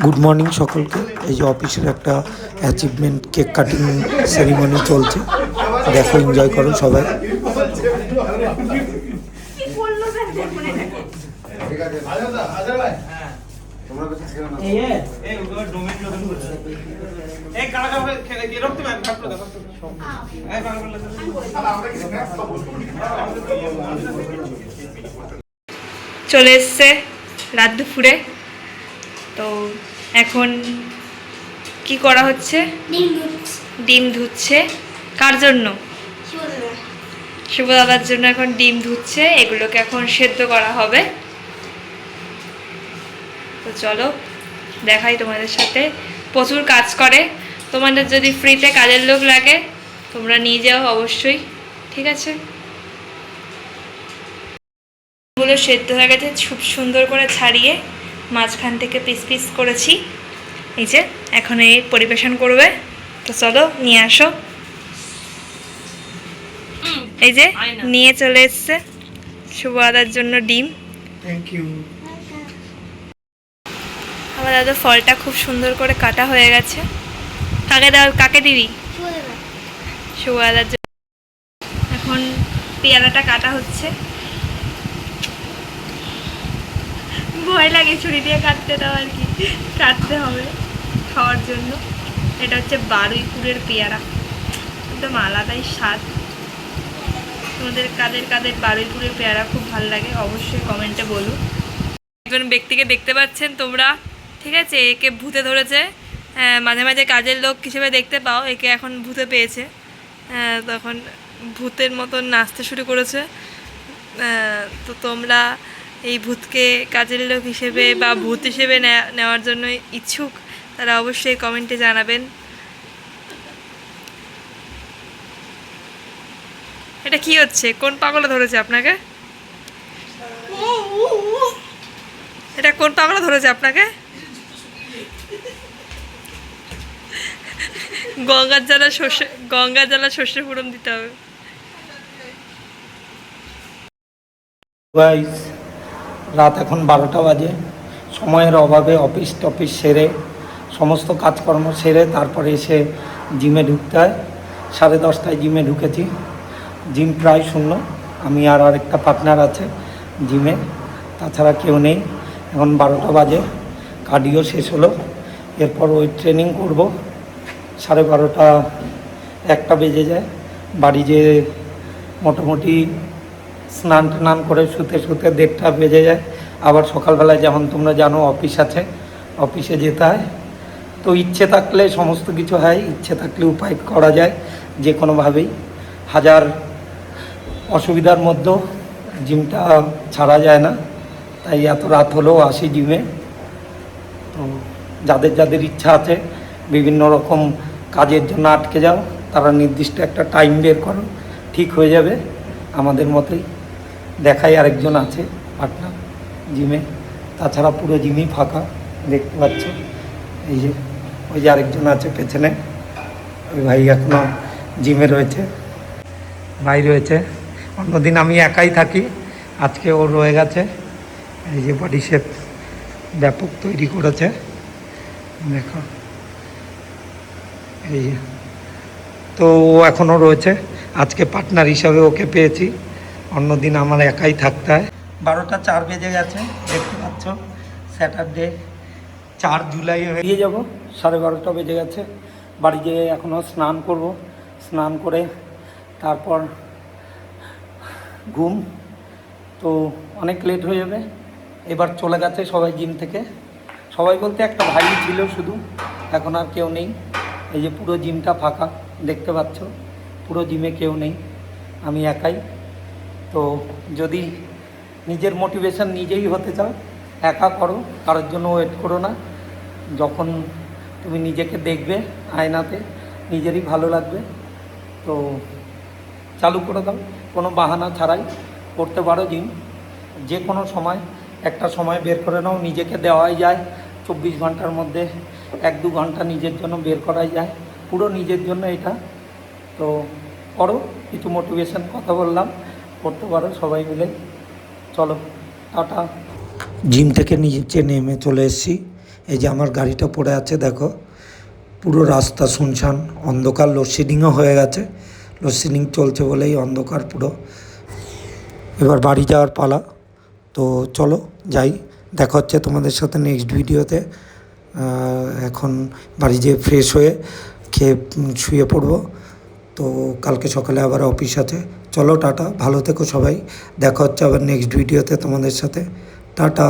Good morning সকলকে। এই যে অফিসের একটা অ্যাচিভমেন্ট কেক কাটিং সেরিমনি চলছে, দেখো, এনজয় করো সবাই। চলে এসছে রাত দুপুরে। তো এখন কি করা হচ্ছে? ডিম ধুচ্ছে। কার জন্য? শুভ দাদার জন্য এখন ডিম ধুচ্ছে। এগুলোকে এখন সেদ্ধ করা হবে। তো চলো দেখাই তোমাদের সাথে। প্রচুর কাজ করে। তোমাদের যদি ফ্রিতে কাজের লোক লাগে তোমরা নিয়ে যাও অবশ্যই, ঠিক আছে? এগুলো সেদ্ধ হয়ে গেছে, খুব সুন্দর করে ছাড়িয়ে মাঝখান থেকে পিস পিস করেছি। এই যে এখন এই পরিবেশন করবে। তো চলো নিয়ে আসো। এই যে নিয়ে চলে এসছে শুভ দাদার জন্য ডিম। Thank you. আমার দাদা ফলটা খুব সুন্দর করে কাটা হয়ে গেছে। কাকে দিবি? শুভ দাদার জন্য। এখন পেয়ারাটা কাটা হচ্ছে। ভয় লাগে ছুরি দিয়ে কাটতে, দাও আর কি, কাটতে হবে খাওয়ার জন্য। এটা হচ্ছে বারুইপুরের পেয়ারা, একদম আলাদাই স্বাদ। তোমাদের কাদের বারুইপুরের পেয়ারা খুব ভালো লাগে অবশ্যই কমেন্টে বলো। একজন ব্যক্তিকে দেখতে পাচ্ছেন তোমরা, ঠিক আছে? একে ভূতে ধরেছে। মাঝে মাঝে কাজের লোক হিসেবে দেখতে পাও, একে এখন ভূতে পেয়েছে। তখন ভূতের মতন নাচতে শুরু করেছে। তো তোমরা এই ভূতকে কাজের লোক হিসেবে বা ভূত হিসেবে নেওয়ার জন্য ইচ্ছুক তারা অবশ্যই কমেন্টে জানাবেন। এটা কি হচ্ছে? কোন পাগলা ধরেছে আপনাকে? এটা কোন পাগলা ধরেছে আপনাকে? গঙ্গার জ্বালা শস্য পূরণ দিতে হবে। রাত এখন 12টা বাজে। সময়ের অভাবে অফিস টফিস সেরে সমস্ত কাজকর্ম সেরে তারপরে এসে জিমে ঢুকতে হয়। 10:30টায় জিমে ঢুকেছি। জিম প্রায় শূন্য। আমি আর আরেকটা পার্টনার আছে জিমে, তাছাড়া কেউ নেই। এখন 12টা বাজে, কার্ডিও শেষ হলো। এরপর ওই ট্রেনিং করব। 12:30 1টা বেজে যায়। বাড়ি যেয়ে মোটামুটি স্নান টান করে শুতে 1:30টা বেজে যায়। আবার সকালবেলায় যেমন তোমরা জানো অফিস আছে, অফিসে যেতে হয়। তো ইচ্ছে থাকলে সমস্ত কিছু হয়, ইচ্ছে থাকলে উপায় করা যায় যে কোনোভাবেই। হাজার অসুবিধার মধ্যেও জিমটা ছাড়া যায় না, তাই এত রাত হলেও আসি জিমে। তো যাদের ইচ্ছা আছে বিভিন্ন রকম কাজের জন্য আটকে যাও, তারা নির্দিষ্ট একটা টাইম বের করো, ঠিক হয়ে যাবে। আমাদের মতোই দেখাই আরেকজন আছে পার্টনার জিমে। তাছাড়া পুরো জিমই ফাঁকা, দেখতে পাচ্ছ। এই যে ওই যে আরেকজন আছে পেছনে, ওই ভাই এখনও জিমে রয়েছে, ভাই রয়েছে। অন্যদিন আমি একাই থাকি, আজকে ও রয়ে গেছে। এই যে বডি শেপ ব্যাপক তৈরি করেছে, দেখো। এই যে তো ও এখনও রয়েছে, আজকে পার্টনার হিসাবে ওকে পেয়েছি। অন্যদিন আমার একাই থাকতে হয়। 12টা 4 বেজে গেছে, দেখতে পাচ্ছ। স্যাটারডে 4 জুলাই বেরিয়ে যাব। 12:30 বেজে গেছে। বাড়ি যেয়ে এখনও স্নান করব, স্নান করে তারপর ঘুম। তো অনেক লেট হয়ে যাবে। এবার চলে গেছে সবাই জিম থেকে। সবাই বলতে একটা ভাই ছিল শুধু, এখন আর কেউ নেই। এই যে পুরো জিমটা ফাঁকা, দেখতে পাচ্ছ। পুরো জিমে কেউ নেই, আমি একাই। তো যদি নিজের মোটিভেশন নিজেই হতে চাও, একা করো, কারোর জন্য ওয়েট করো না। যখন তুমি নিজেকে দেখবে আয়নাতে, নিজেরই ভালো লাগবে। তো চালু করে দাও, কোনো বাহানা ছাড়াই করতে পারো জিম। যে কোনো সময় একটা সময় বের করে নাও, নিজেকে দেওয়াই যায়। 24 ঘন্টার মধ্যে 1-2 ঘন্টা নিজের জন্য বের করাই যায়, পুরো নিজের জন্য এটা। তো করো, কিছু মোটিভেশন কথা বললাম, করতে পারো সবাই মিলে। চলো টাটা। জিম থেকে নিচে নেমে চলে এসেছি। এই যে আমার গাড়িটা পড়ে আছে দেখো, পুরো রাস্তা শুনশান, অন্ধকার, লোডশেডিংও হয়ে গেছে, লোডশেডিং চলছে বলেই অন্ধকার পুরো। এবার বাড়ি যাওয়ার পালা, তো চলো যাই, দেখা হচ্ছে তোমাদের সাথে নেক্সট ভিডিওতে। এখন বাড়ি যেয়ে ফ্রেশ হয়ে খেয়ে শুয়ে পড়বো, তো কালকে সকালে আবার অফিস আছে। চলো টাটা, ভালো থেকো সবাই, দেখা হচ্ছে আবার নেক্সট ভিডিওতে তোমাদের সাথে, টাটা।